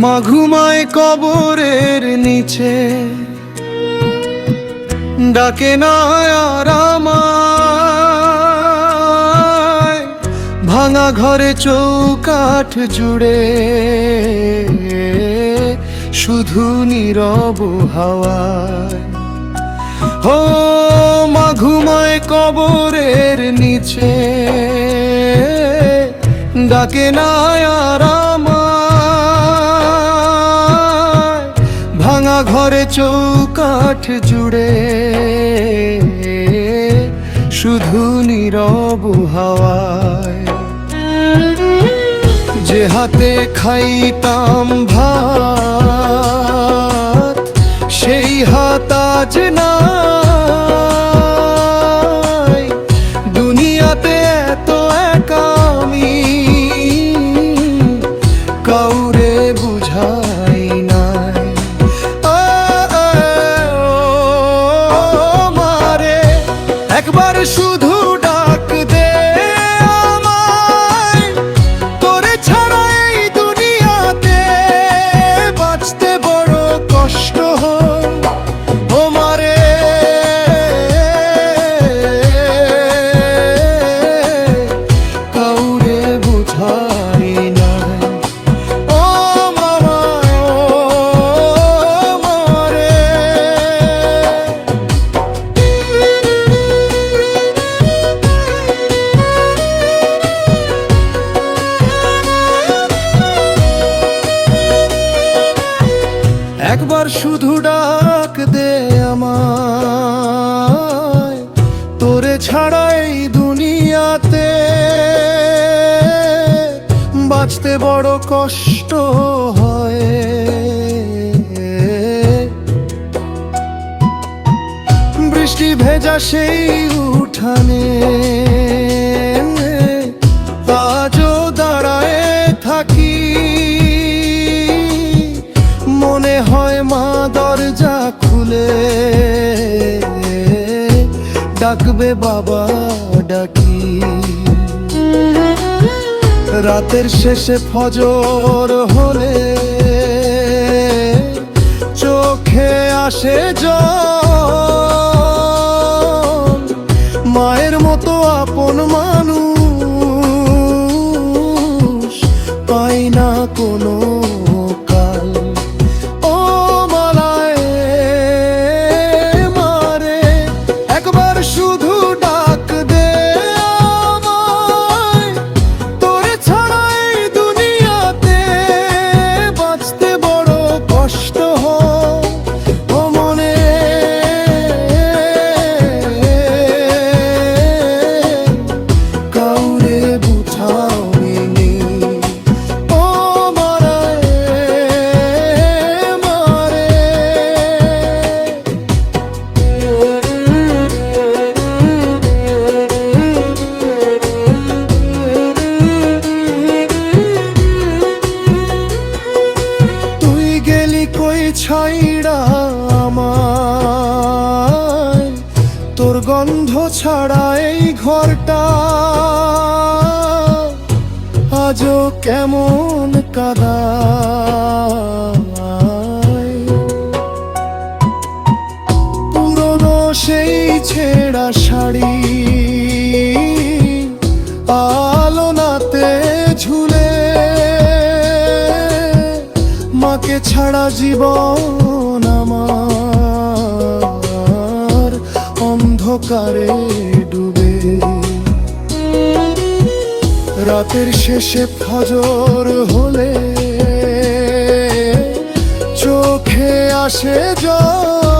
মা ঘুমায় কবরের নিচে, ডাকে না আর আমায়। ভাঙা ঘরে চৌকাঠ জুড়ে শুধু নীরব হাওয়ায়। ও মা ঘুমায় কবরের নিচে, ডাকে না আর আমায়। ভাঙা ঘরে চৌকাঠ জুড়ে শুধু নীরব হাওয়ায়। যে হাতে খাইতাম ভাত, সেই হাত আজ নাই। দুনিয়াতে এত একা আমি, কাউরে বুঝাই নাই। মারে একবার শুধু ডাক দে আমায়, তোরে ছাড়া এই দুনিয়াতে বাঁচতে বড় কষ্ট হয়। ও মারে কাউরে বুঝাই নাই। ও মামা ও মারে। একবার শুধু ডাক দে আমায়, তোরে ছাড়া এই দুনিয়াতে বাঁচতে বড় কষ্ট হয়। বৃষ্টি ভেজা সেই উঠানে আজও দাঁড়ায় থাকি। মনে হয় মা দরজা খুলে ডাকবে বাবা ডাকি। রাতের শেষে ফজর হলে চোখে আসে জল। মায়ের মতো আপন মানুষ পাই না কোনো কাল। ও মালায় মারে একবার শুধু ডাক দে আমায়, তোরে ছাড়া এই দুনিয়াতে বাঁচতে বড় কষ্ট হয়। ও মনে কাউরে বুঝাওনি। ও মারায় মারে। তুই গেলি কই ছাইড়া আমায়, তোর গন্ধ ছাড়া এই ঘরটা আজও কেমন কাদায়। পুরনো সেই ছেঁড়া শাড়ি আলোনাতে ঝুলে, মাকে ছাড়া জীবন আমার অন্ধকারে ডুবে। রাতের শেষে ফজর হলে চোখে আসে জল।